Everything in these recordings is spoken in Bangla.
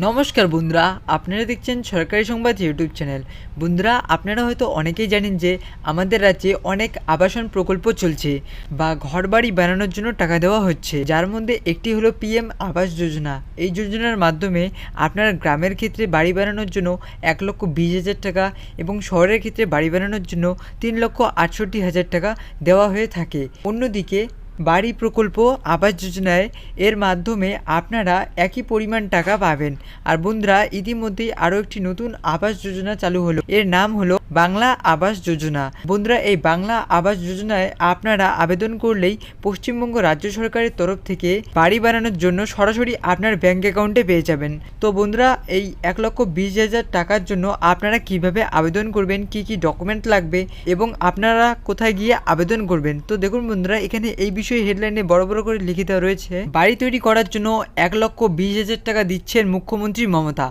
নমস্কার বন্ধুরা, আপনারা দেখছেন সরকারি সংবাদ ইউটিউব চ্যানেল। বন্ধুরা, আপনারা হয়তো অনেকেই জানেন যে আমাদের রাজ্যে অনেক আবাসন প্রকল্প চলছে বা ঘরবাড়ি বানানোর জন্য টাকা দেওয়া হচ্ছে, যার মধ্যে একটি হলো পিএম আবাস যোজনা। এই যোজনার মাধ্যমে আপনারা গ্রামের ক্ষেত্রে বাড়ি বানানোর জন্য 1,20,000 টাকা এবং শহরের ক্ষেত্রে বাড়ি বানানোর জন্য 3,68,000 টাকা দেওয়া হয়ে থাকে। অন্যদিকে বাড়ি প্রকল্প আবাস যোজনায় এর মাধ্যমে আপনারা একই পরিমাণ টাকা পাবেন। আর বন্ধুরা, ইতিমধ্যেই আরও একটি নতুন আবাস যোজনা চালু হলো, এর নাম হলো বাংলা আবাস যোজনা। বন্ধুরা, এই বাংলা আবাস যোজনায় আপনারা আবেদন করলেই পশ্চিমবঙ্গ রাজ্য সরকারের তরফ থেকে বাড়ি বানানোর জন্য সরাসরি আপনার ব্যাঙ্ক অ্যাকাউন্টে পেয়ে যাবেন। তো বন্ধুরা, এই 1,20,000 টাকার জন্য আপনারা কিভাবে আবেদন করবেন, কি কি ডকুমেন্ট লাগবে এবং আপনারা কোথায় গিয়ে আবেদন করবেন, তো দেখুন বন্ধুরা, এখানে এই বিষয়ে হেডলাইনে বড় বড় করে লিখিত রয়েছে। বাড়ি তৈরি করার জন্য 1,20,000 টাকা দিচ্ছেন মুখ্যমন্ত্রী মমতা।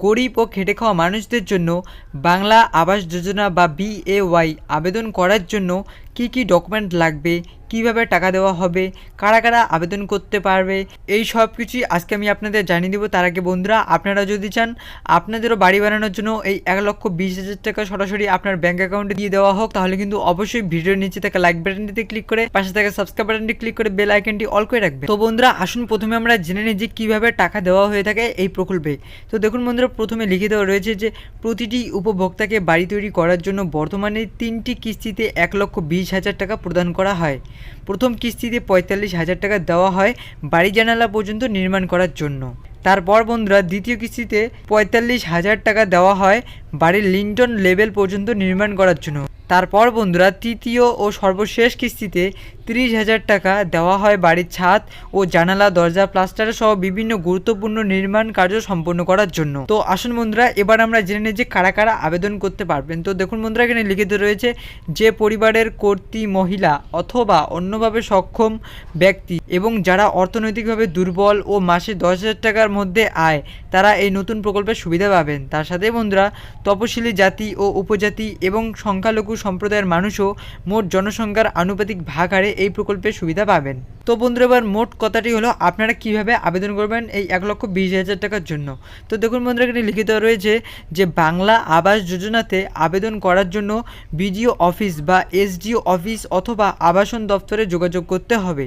গরিব ও খেটে খাওয়া মানুষদের জন্য বাংলা আবাস যোজনা বা BAY আবেদন করার জন্য কি কি ডকুমেন্ট লাগবে, কিভাবে টাকা দেওয়া হবে, কারা কারা আবেদন করতে পারবে, এই সব কিছুই আজকে আমি আপনাদের জানিয়ে দেবো। তার আগে বন্ধুরা, আপনারা যদি চান আপনাদেরও বাড়ি বানানোর জন্য এই 1,20,000 টাকা সরাসরি আপনার ব্যাঙ্ক অ্যাকাউন্টে দিয়ে দেওয়া হোক, তাহলে কিন্তু অবশ্যই ভিডিওর নিচে থাকা লাইক বাটনটিতে ক্লিক করে পাশে থাকা সাবস্ক্রাইব বাটনটি ক্লিক করে বেল আইকনটি অল করে রাখবেন। তো বন্ধুরা, আসুন প্রথমে আমরা জেনে নিই যে কীভাবে টাকা দেওয়া হয়ে থাকে এই প্রকল্পে। তো দেখুন বন্ধুরা, প্রথমে লিখে দেওয়া রয়েছে যে প্রতিটি উপভোক্তাকে বাড়ি তৈরি করার জন্য বর্তমানে 3টি কিস্তিতে 1,20,000 টাকা প্রদান করা হয়। প্রথম কিস্তিতে 45,000 টাকা দেওয়া হয় বাড়ি জানালা পর্যন্ত নির্মাণ করার জন্য। তারপর বন্ধুরা, দ্বিতীয় কিস্তিতে 45,000 টাকা দেওয়া হয় বাড়ির লিন্টন লেভেল পর্যন্ত নির্মাণ করার জন্য। তারপর বন্ধুরা, তৃতীয় ও সর্বশেষ কিস্তিতে 30,000 টাকা দেওয়া হয় বাড়ির ছাদ ও জানালা, দরজা, প্লাস্টার সহ বিভিন্ন গুরুত্বপূর্ণ নির্মাণ কার্য সম্পন্ন করার জন্য। তো আসুন বন্ধুরা, এবার আমরা জেনে নিই যে কারা কারা আবেদন করতে পারবেন। তো দেখুন বন্ধুরা, এখানে লিখিত রয়েছে যে পরিবারের কর্ত্রী মহিলা অথবা অন্যভাবে সক্ষম ব্যক্তি এবং যারা অর্থনৈতিকভাবে দুর্বল ও মাসে 10,000 টাকার মধ্যে আয়, তারা এই নতুন প্রকল্পের সুবিধা পাবেন। তার সাথে বন্ধুরা, তপশিলি জাতি ও উপজাতি এবং সংখ্যালঘু সম্প্রদায়ের মানুষও মোট জনসংখ্যার আনুপাতিক ভাগ হারে এই প্রকল্পের সুবিধা পাবেন। তো বন্ধুরা, এবার মোট কথাটি হলো আপনারা কিভাবে আবেদন করবেন এই 1,20,000 টাকার জন্য। তো দেখুন বন্ধুরা, এখানে লিখিত রয়েছে যে বাংলা আবাস যোজনাতে আবেদন করার জন্য BDO অফিস বা SDO অফিস অথবা আবাসন দপ্তরে যোগাযোগ করতে হবে।